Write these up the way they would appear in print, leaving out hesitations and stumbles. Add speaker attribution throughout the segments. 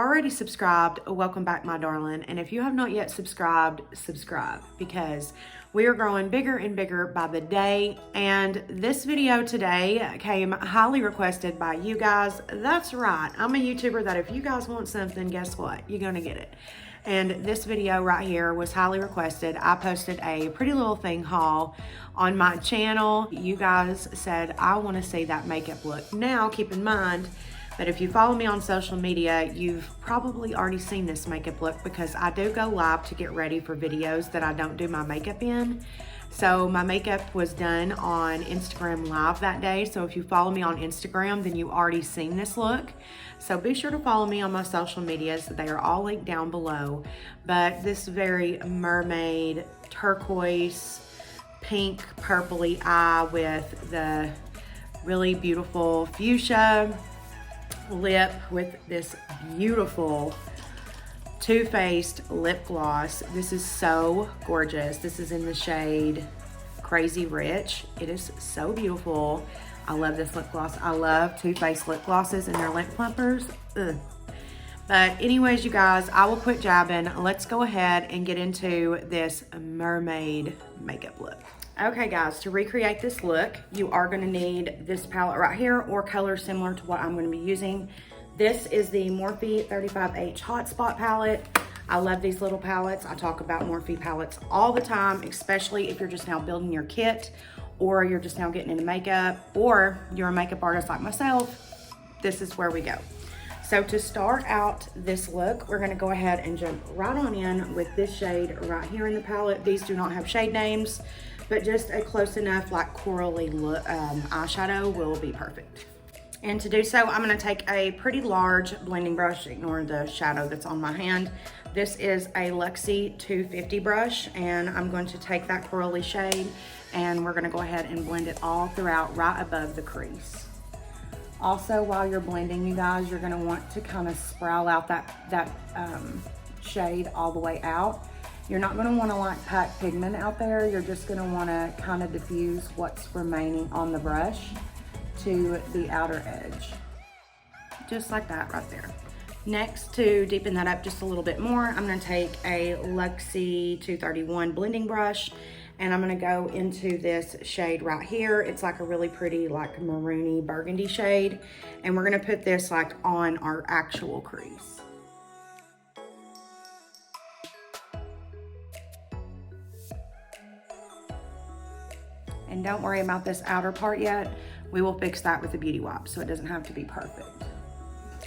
Speaker 1: already subscribed, welcome back, my darling. And if you have not yet subscribed, subscribe, because we are growing bigger and bigger by the day. And this video today came highly requested by you guys. That's right, I'm a YouTuber that if you guys want something, guess what? You're gonna get it. And this video right here was highly requested. I posted a Pretty Little Thing haul on my channel. You guys said, I wanna see that makeup look. Now, keep in mind, but if you follow me on social media, you've probably already seen this makeup look because I do go live to get ready for videos that I don't do my makeup in. So my makeup was done on Instagram Live that day. So if you follow me on Instagram, then you already seen this look. So be sure to follow me on my social medias. They are all linked down below. But this very mermaid, turquoise, pink, purpley eye with the really beautiful fuchsia lip with this beautiful Too Faced lip gloss. This is so gorgeous. This is in the shade Crazy Rich. It is so beautiful. I love this lip gloss. I love Too Faced lip glosses and their lip plumpers. Ugh. But anyways, you guys, I will quit jabbing. Let's go ahead and get into this mermaid makeup look. Okay guys, to recreate this look, you are gonna need this palette right here or color similar to what I'm gonna be using. This is the Morphe 35H Hotspot palette. I love these little palettes. I talk about Morphe palettes all the time, especially if you're just now building your kit or you're just now getting into makeup or you're a makeup artist like myself. This is where we go. So to start out this look, we're gonna go ahead and jump right on in with this shade right here in the palette. These do not have shade names, but just a close enough like corally look, eyeshadow will be perfect. And to do so, I'm gonna take a pretty large blending brush, ignore the shadow that's on my hand. This is a Luxie 250 brush, and I'm going to take that corally shade and we're gonna go ahead and blend it all throughout right above the crease. Also, while you're blending, you guys, you're gonna want to kind of sprout out that shade all the way out. You're not gonna wanna like pack pigment out there. You're just gonna wanna kind of diffuse what's remaining on the brush to the outer edge. Just like that right there. Next, to deepen that up just a little bit more, I'm gonna take a Luxie 231 blending brush and I'm gonna go into this shade right here. It's like a really pretty like maroony burgundy shade. And we're gonna put this like on our actual crease. And don't worry about this outer part yet. We will fix that with a beauty wipe so it doesn't have to be perfect.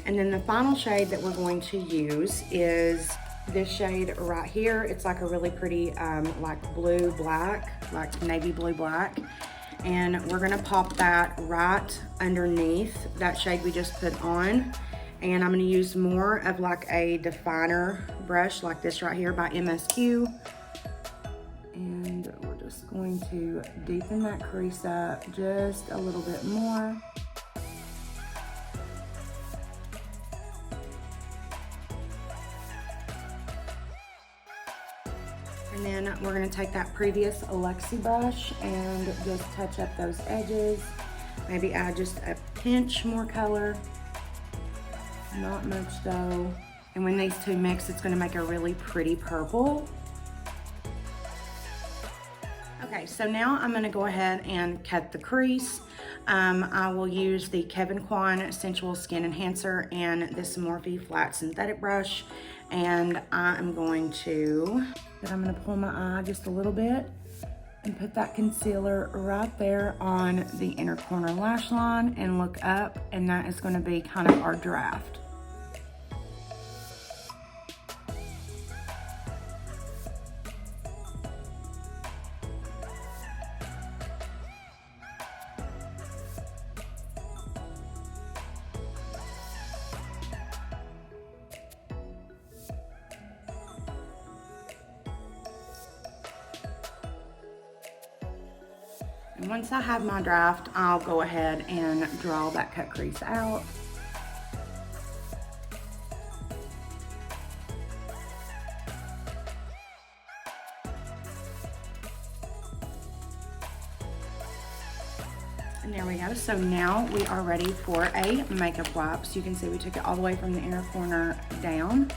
Speaker 1: And then the final shade that we're going to use is this shade right here. It's like a really pretty like blue black, like navy blue black. And we're gonna pop that right underneath that shade we just put on. And I'm gonna use more of like a definer brush like this right here by MSQ. And we're just going to deepen that crease up just a little bit more. And then we're gonna take that previous Luxie brush and just touch up those edges. Maybe add just a pinch more color. Not much though. And when these two mix, it's gonna make a really pretty purple. Okay, so now I'm gonna go ahead and cut the crease. I will use the Kevin Kwan Sensual Skin Enhancer and this Morphe Flat Synthetic Brush. And I'm gonna pull my eye just a little bit and put that concealer right there on the inner corner lash line and look up, and that is gonna be kind of our draft. And once I have my draft, I'll go ahead and draw that cut crease out. And there we go. So now we are ready for a makeup wipe. So you can see we took it all the way from the inner corner down.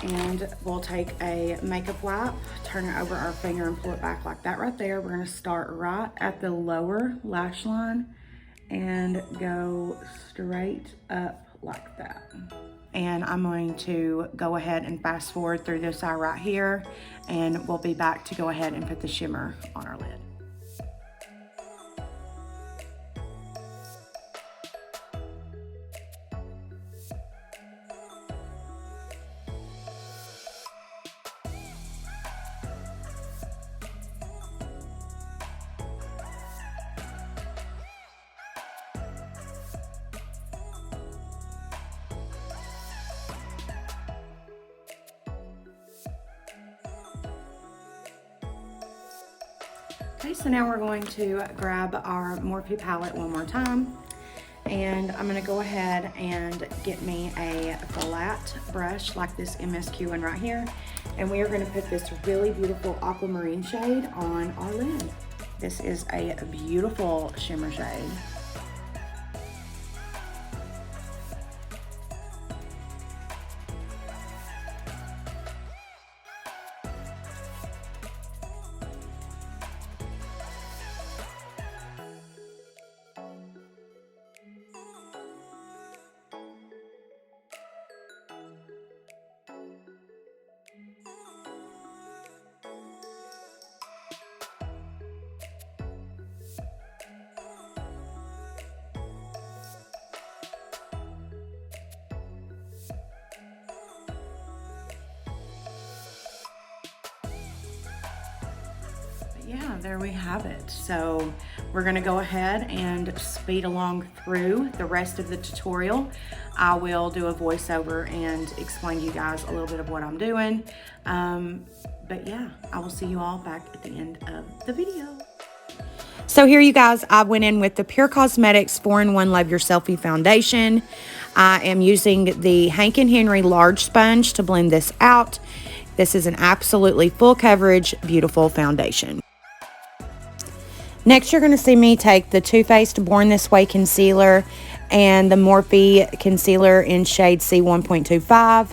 Speaker 1: And we'll take a makeup wipe, turn it over our finger and pull it back like that right there. We're gonna start right at the lower lash line and go straight up like that. And I'm going to go ahead and fast forward through this eye right here, and we'll be back to go ahead and put the shimmer on our lid. Okay, so now we're going to grab our Morphe palette one more time, and I'm gonna go ahead and get me a flat brush like this MSQ one right here, and we are gonna put this really beautiful aquamarine shade on our lid. This is a beautiful shimmer shade. Yeah, there we have it. So we're gonna go ahead and speed along through the rest of the tutorial. I will do a voiceover and explain to you guys a little bit of what I'm doing. But yeah, I will see you all back at the end of the video. So here you guys, I went in with the Pure Cosmetics 4-in-1 Love Your Selfie Foundation. I am using the Hank & Henry Large Sponge to blend this out. This is an absolutely full coverage, beautiful foundation. Next, you're going to see me take the Too Faced Born This Way Concealer and the Morphe Concealer in shade C1.25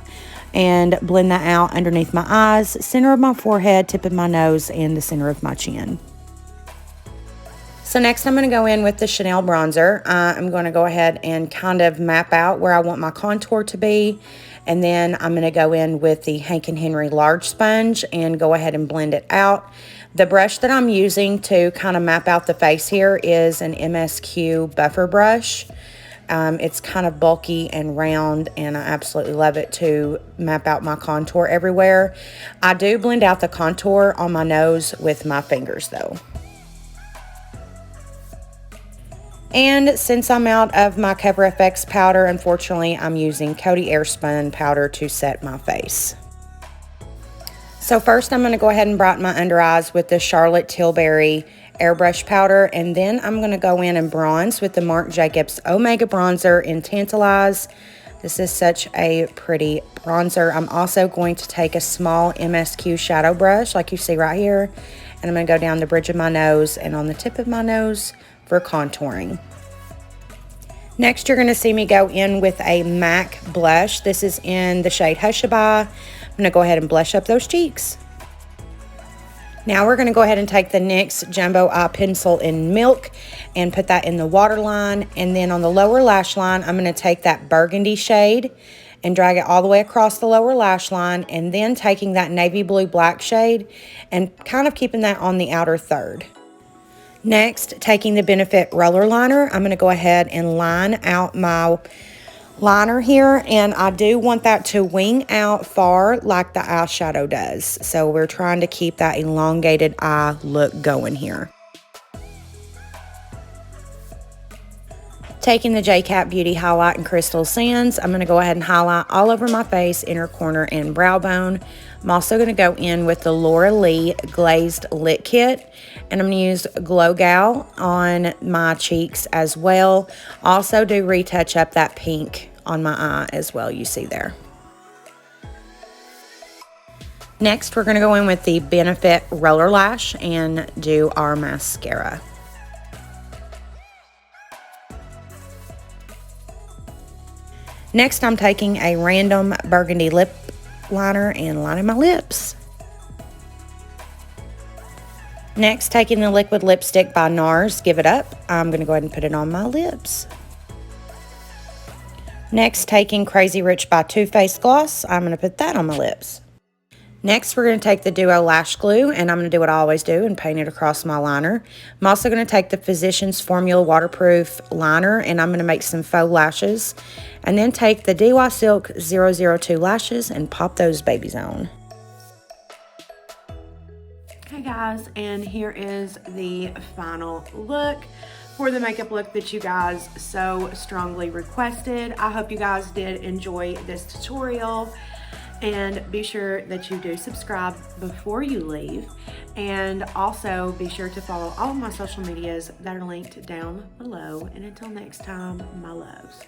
Speaker 1: and blend that out underneath my eyes, center of my forehead, tip of my nose, and the center of my chin. So next I'm going to go in with the Chanel bronzer. I'm going to go ahead and kind of map out where I want my contour to be. And then I'm going to go in with the Hank & Henry Large Sponge and go ahead and blend it out. The brush that I'm using to kind of map out the face here is an MSQ buffer brush. It's kind of bulky and round, and I absolutely love it to map out my contour everywhere. I do blend out the contour on my nose with my fingers though. And since I'm out of my Cover FX powder, unfortunately, I'm using Coty Airspun powder to set my face. So first, I'm going to go ahead and brighten my under eyes with the Charlotte Tilbury Airbrush powder, and then I'm going to go in and bronze with the Marc Jacobs Omega Bronzer in Tantalize. This is such a pretty bronzer. I'm also going to take a small MSQ shadow brush, like you see right here, and I'm going to go down the bridge of my nose and on the tip of my nose for contouring. Next, you're going to see me go in with a MAC blush. This is in the shade Hushabye. I'm going to go ahead and blush up those cheeks. Now we're going to go ahead and take the NYX Jumbo Eye Pencil in Milk and put that in the waterline. And then on the lower lash line, I'm going to take that burgundy shade and drag it all the way across the lower lash line. And then taking that navy blue black shade and kind of keeping that on the outer third. Next, taking the Benefit Roller Liner, I'm going to go ahead and line out my liner here, and I do want that to wing out far like the eyeshadow does. So we're trying to keep that elongated eye look going here. Taking the J-Cat Beauty Highlight in Crystal Sands, I'm going to go ahead and highlight all over my face, inner corner, and brow bone. I'm also going to go in with the Laura Lee Glazed Lit Kit, and I'm going to use Glow Gal on my cheeks as well. Also do retouch up that pink on my eye as well, you see there. Next, we're going to go in with the Benefit Roller Lash and do our mascara. Next, I'm taking a random burgundy lip liner and lining my lips. Next, taking the liquid lipstick by NARS, Give It Up, I'm going to go ahead and put it on my lips. Next, taking Crazy Rich by Too Faced Gloss, I'm going to put that on my lips. Next, we're going to take the Duo Lash Glue, and I'm going to do what I always do and paint it across my liner. I'm also going to take the Physicians Formula Waterproof Liner, and I'm going to make some faux lashes. And then take the DY Silk 002 lashes and pop those babies on. Hey guys, and here is the final look for the makeup look that you guys so strongly requested. I hope you guys did enjoy this tutorial, and be sure that you do subscribe before you leave, and also be sure to follow all of my social medias that are linked down below. And until next time, my loves.